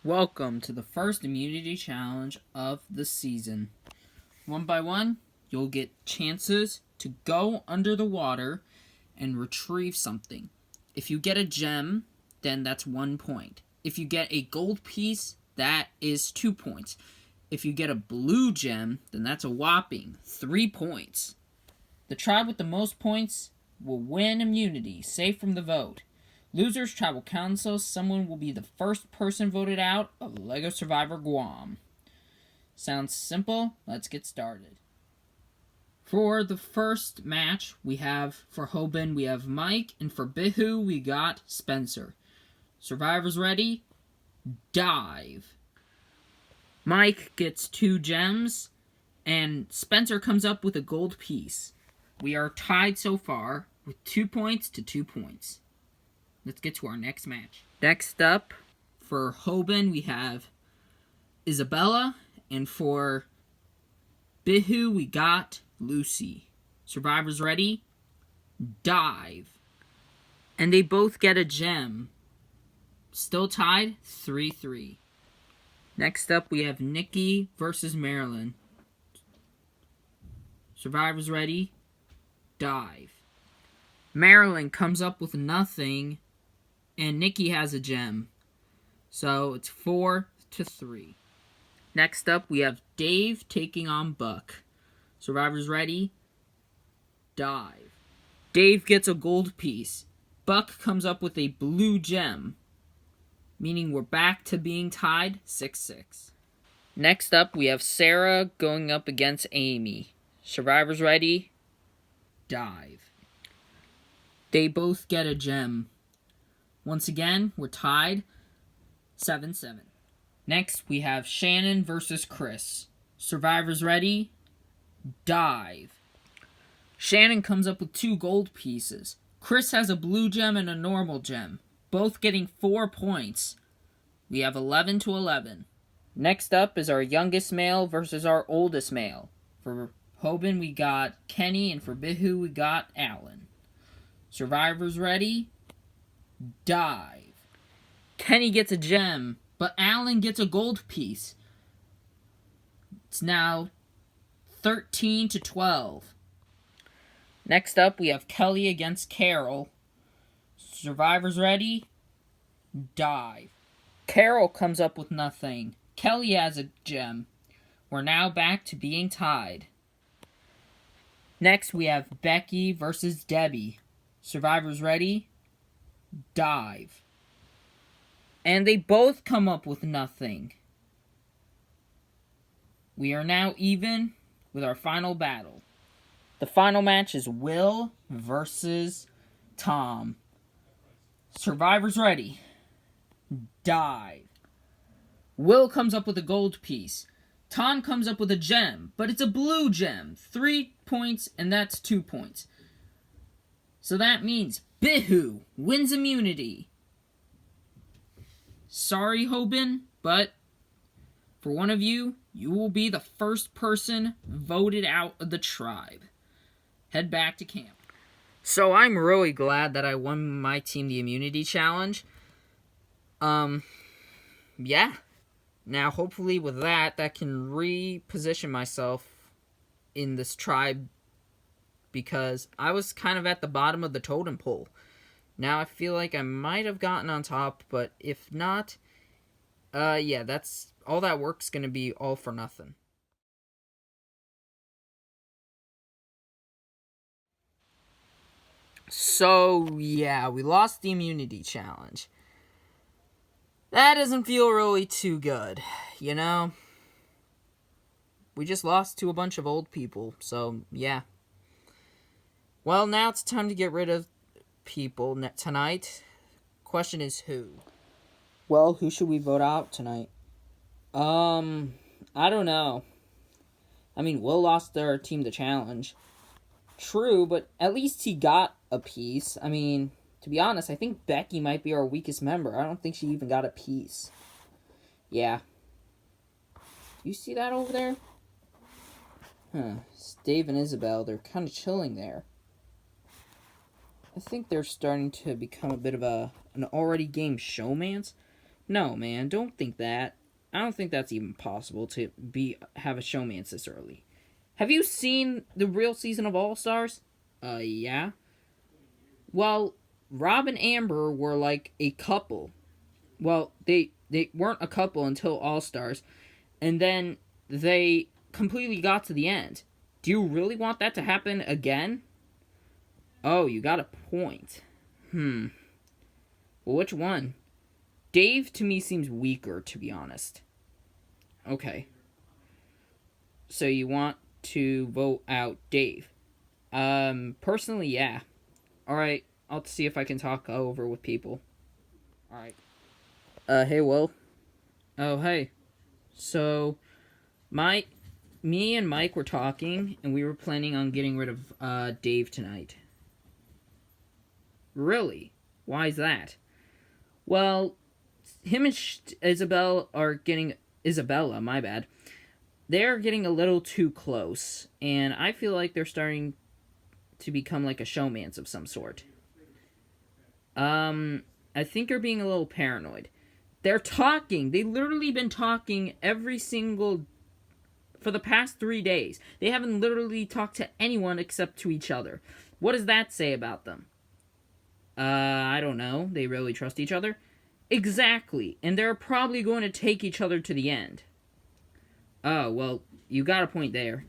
Welcome to the first immunity challenge of the season. One by one, you'll get chances to go under the water and retrieve something. If you get a gem, then that's 1 point. If you get a gold piece, that is 2 points. If you get a blue gem, then that's a whopping 3 points. The tribe with the most points will win immunity, safe from the vote. Losers, tribal council, someone will be the first person voted out of LEGO Survivor Guam. Sounds simple? Let's get started. For the first match, we have, for Hoben, we have Mike, and for Bihu, we got Spencer. Survivors ready? Dive. Mike gets 2 gems, and Spencer comes up with a gold piece. We are tied so far with 2 points to 2 points. Let's get to our next match. Next up, for Hoben, we have Isabella, and for Bihu, we got Lucy. Survivors ready? Dive. And they both get a gem. Still tied, 3-3. Next up, we have Nikki versus Marilyn. Survivors ready? Dive. Marilyn comes up with nothing, and Nikki has a gem. So it's 4-3. Next up, we have Dave taking on Buck. Survivors ready? Dive. Dave gets a gold piece. Buck comes up with a blue gem, meaning we're back to being tied 6-6. Next up, we have Sarah going up against Amy. Survivors ready? Dive. They both get a gem. Once again, we're tied 7-7. Next, we have Shannon versus Chris. Survivors ready? Dive. Shannon comes up with 2 gold pieces. Chris has a blue gem and a normal gem, both getting 4 points. We have 11-11. Next up is our youngest male versus our oldest male. For Hoben, we got Kenny, and for Bihu, we got Alan. Survivors ready? Dive. Kenny gets a gem, but Alan gets a gold piece. It's now 13-12. Next up, we have Kelly against Carol. Survivors ready? Dive. Carol comes up with nothing. Kelly has a gem. We're now back to being tied. Next, we have Becky versus Debbie. Survivors ready? Dive. And they both come up with nothing. We are now even with our final battle. The final match is Will versus Tom. Survivors ready? Dive. Will comes up with a gold piece. Tom comes up with a gem, but it's a blue gem. 3 points, and that's 2 points. So that means Bihu wins immunity. Sorry, Hoben, but for one of you, you will be the first person voted out of the tribe. Head back to camp. So I'm really glad that I won my team the immunity challenge. Yeah. Now, hopefully with that can reposition myself in this tribe, because I was kind of at the bottom of the totem pole. Now I feel like I might have gotten on top, but if not, yeah, that's all that work's gonna be all for nothing. So, yeah, we lost the immunity challenge. That doesn't feel really too good, you know? We just lost to a bunch of old people, so, yeah. Well, now it's time to get rid of people tonight. Question is who? Well, who should we vote out tonight? I don't know. I mean, Will lost their team the challenge. True, but at least he got a piece. I mean, to be honest, I think Becky might be our weakest member. I don't think she even got a piece. Yeah. You see that over there? Huh. It's Dave and Isabel. They're kind of chilling there. I think they're starting to become a bit of an already game showmance. No, man, don't think that. I don't think that's even possible to have a showmance this early. Have you seen the real season of All Stars? Yeah. Well, Rob and Amber were like a couple. Well, they weren't a couple until All Stars, and then they completely got to the end. Do you really want that to happen again? Oh, you got a point. Well, which one? Dave to me seems weaker, to be honest. Okay. So you want to vote out Dave? Personally, yeah. Alright, I'll see if I can talk over with people. Alright. Hey, Will. Oh, hey. So, me and Mike were talking, and we were planning on getting rid of, Dave tonight. Really? Why is that? Well, him and Isabella, my bad. They're getting a little too close, and I feel like they're starting to become like a showmance of some sort. I think you're being a little paranoid. They're talking. They've literally been talking for the past 3 days. They haven't literally talked to anyone except to each other. What does that say about them? I don't know. They really trust each other? Exactly. And they're probably going to take each other to the end. Oh, well, you got a point there.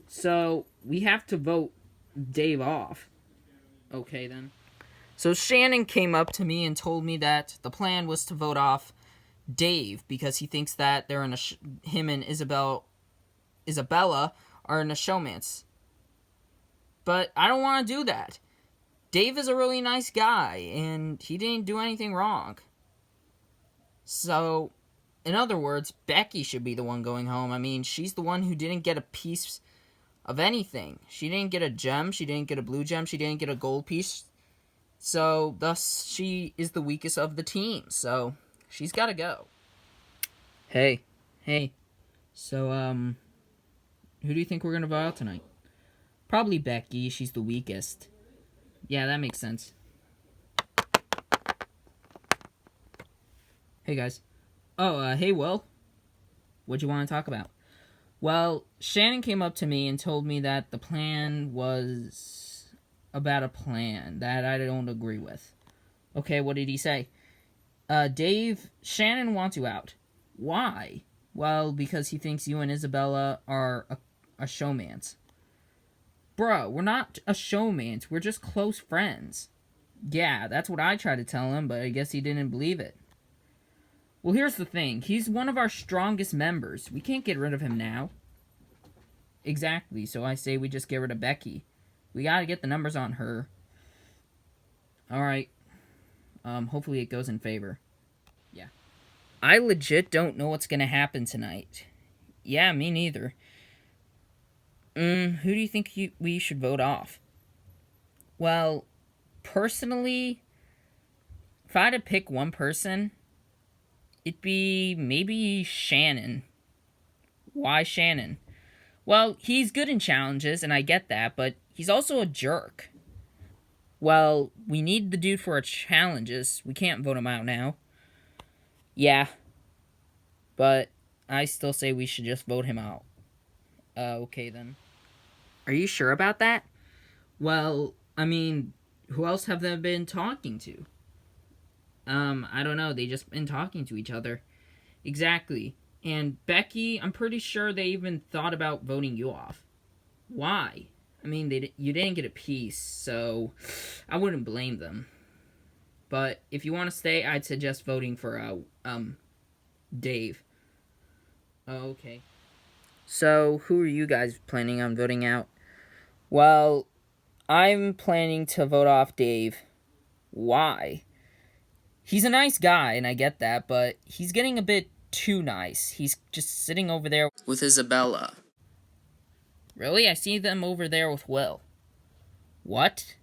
So, we have to vote Dave off. Okay, then. So, Shannon came up to me and told me that the plan was to vote off Dave because he thinks that they're in him and Isabella are in a showmance. But I don't want to do that. Dave is a really nice guy, and he didn't do anything wrong. So, in other words, Becky should be the one going home. I mean, she's the one who didn't get a piece of anything. She didn't get a gem, she didn't get a blue gem, she didn't get a gold piece. So, thus, she is the weakest of the team. So, she's got to go. Hey. So, who do you think we're going to vote out tonight? Probably Becky. She's the weakest. Yeah, that makes sense. Hey, guys. Oh, hey, Will. What'd you want to talk about? Well, Shannon came up to me and told me that the plan was about a plan that I don't agree with. Okay, what did he say? Shannon wants you out. Why? Well, because he thinks you and Isabella are a showmance. Bro, we're not a showmance. We're just close friends. Yeah, that's what I tried to tell him, but I guess he didn't believe it. Well, here's the thing. He's one of our strongest members. We can't get rid of him now. Exactly, so I say we just get rid of Becky. We gotta get the numbers on her. Alright. Hopefully it goes in favor. Yeah. I legit don't know what's gonna happen tonight. Yeah, me neither. Who do you think we should vote off? Well, personally, if I had to pick one person, it'd be maybe Shannon. Why Shannon? Well, he's good in challenges, and I get that, but he's also a jerk. Well, we need the dude for our challenges. We can't vote him out now. Yeah. But I still say we should just vote him out. Okay then. Are you sure about that? Well, I mean, who else have they been talking to? I don't know. They just been talking to each other. Exactly. And Becky, I'm pretty sure they even thought about voting you off. Why? I mean, you didn't get a piece, so I wouldn't blame them. But if you want to stay, I'd suggest voting for, Dave. Okay. So, who are you guys planning on voting out? Well, I'm planning to vote off Dave. Why? He's a nice guy, and I get that, but he's getting a bit too nice. He's just sitting over there with Isabella. Really? I see them over there with Will. What?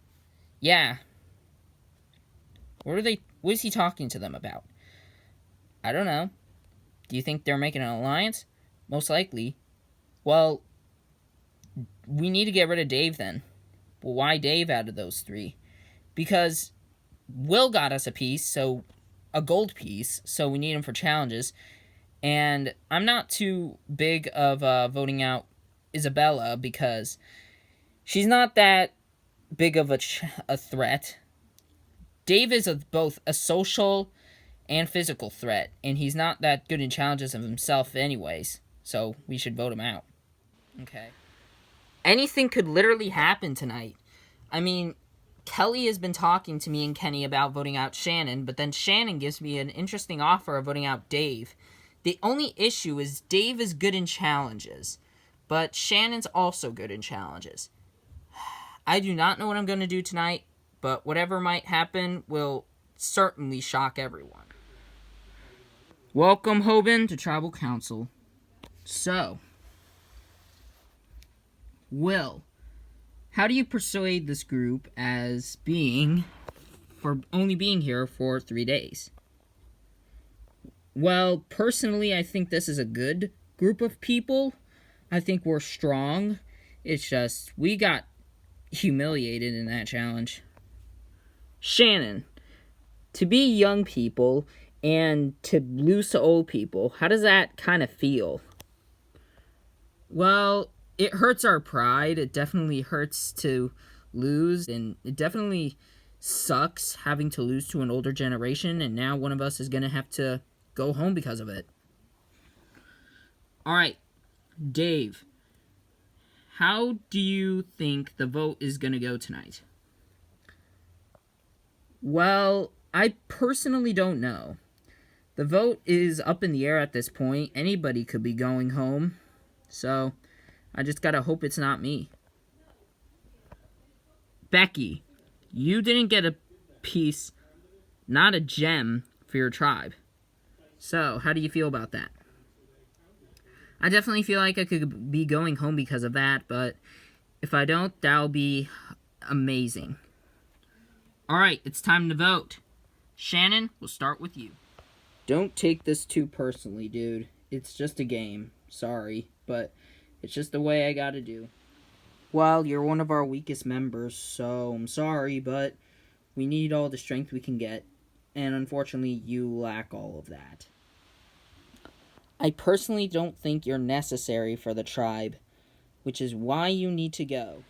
Yeah. What is he talking to them about? I don't know. Do you think they're making an alliance? Most likely. Well, we need to get rid of Dave then. Well, why Dave out of those three? Because Will got us a piece, so a gold piece, so we need him for challenges. And I'm not too big of voting out Isabella because she's not that big of a threat. Dave is both a social and physical threat, and he's not that good in challenges of himself anyways, so we should vote him out. Okay. Anything could literally happen tonight. I mean, Kelly has been talking to me and Kenny about voting out Shannon, but then Shannon gives me an interesting offer of voting out Dave. The only issue is Dave is good in challenges, but Shannon's also good in challenges. I do not know what I'm going to do tonight, but whatever might happen will certainly shock everyone. Welcome, Hoben, to Tribal Council. So, Will, how do you persuade this group as only being here for 3 days? Well, personally, I think this is a good group of people. I think we're strong. It's just, we got humiliated in that challenge. Shannon, to be young people and to lose to old people, how does that kind of feel? Well, it hurts our pride. It definitely hurts to lose, and it definitely sucks having to lose to an older generation, and now one of us is going to have to go home because of it. Alright, Dave, how do you think the vote is going to go tonight? Well, I personally don't know. The vote is up in the air at this point. Anybody could be going home, so I just gotta hope it's not me. Becky, you didn't get a piece, not a gem, for your tribe. So, how do you feel about that? I definitely feel like I could be going home because of that, but if I don't, that'll be amazing. Alright, it's time to vote. Shannon, we'll start with you. Don't take this too personally, dude. It's just a game. Sorry, but it's just the way I gotta do. Well, you're one of our weakest members, so I'm sorry, but we need all the strength we can get, and unfortunately, you lack all of that. I personally don't think you're necessary for the tribe, which is why you need to go.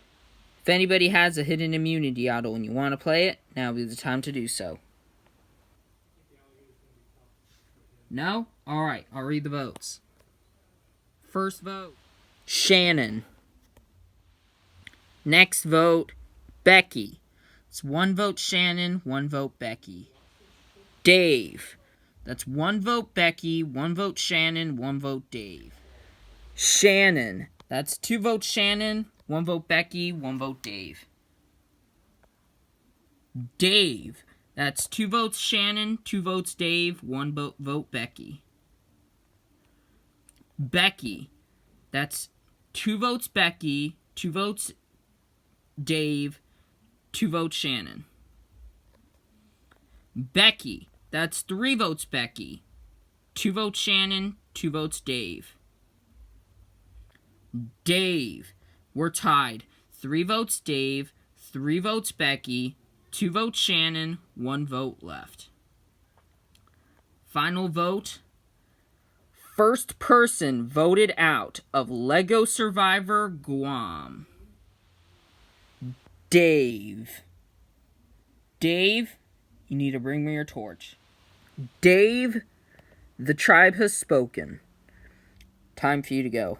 If anybody has a hidden immunity idol and you want to play it, now would be the time to do so. No? Alright, I'll read the votes. First vote, Shannon. Next vote, Becky. It's 1 vote Shannon, 1 vote Becky. Dave. That's 1 vote Becky, 1 vote Shannon, 1 vote Dave. Shannon. That's 2 votes Shannon, 1 vote Becky, 1 vote Dave. Dave. That's 2 votes Shannon, 2 votes Dave, 1 vote Becky. Becky. That's 2 votes Becky, 2 votes Dave, 2 votes Shannon. Becky. That's 3 votes Becky, 2 votes Shannon, 2 votes Dave. Dave. We're tied. 3 votes Dave, 3 votes Becky, 2 votes Shannon, 1 vote left. Final vote. First person voted out of Lego Survivor Guam. Dave. Dave, you need to bring me your torch. Dave, the tribe has spoken. Time for you to go.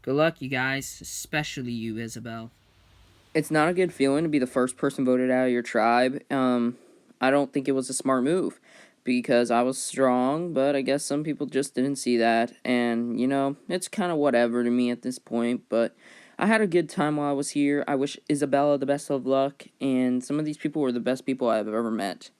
Good luck, you guys, especially you, Isabel. It's not a good feeling to be the first person voted out of your tribe. I don't think it was a smart move because I was strong, but I guess some people just didn't see that. And, it's kind of whatever to me at this point, but I had a good time while I was here. I wish Isabella the best of luck, and some of these people were the best people I've ever met.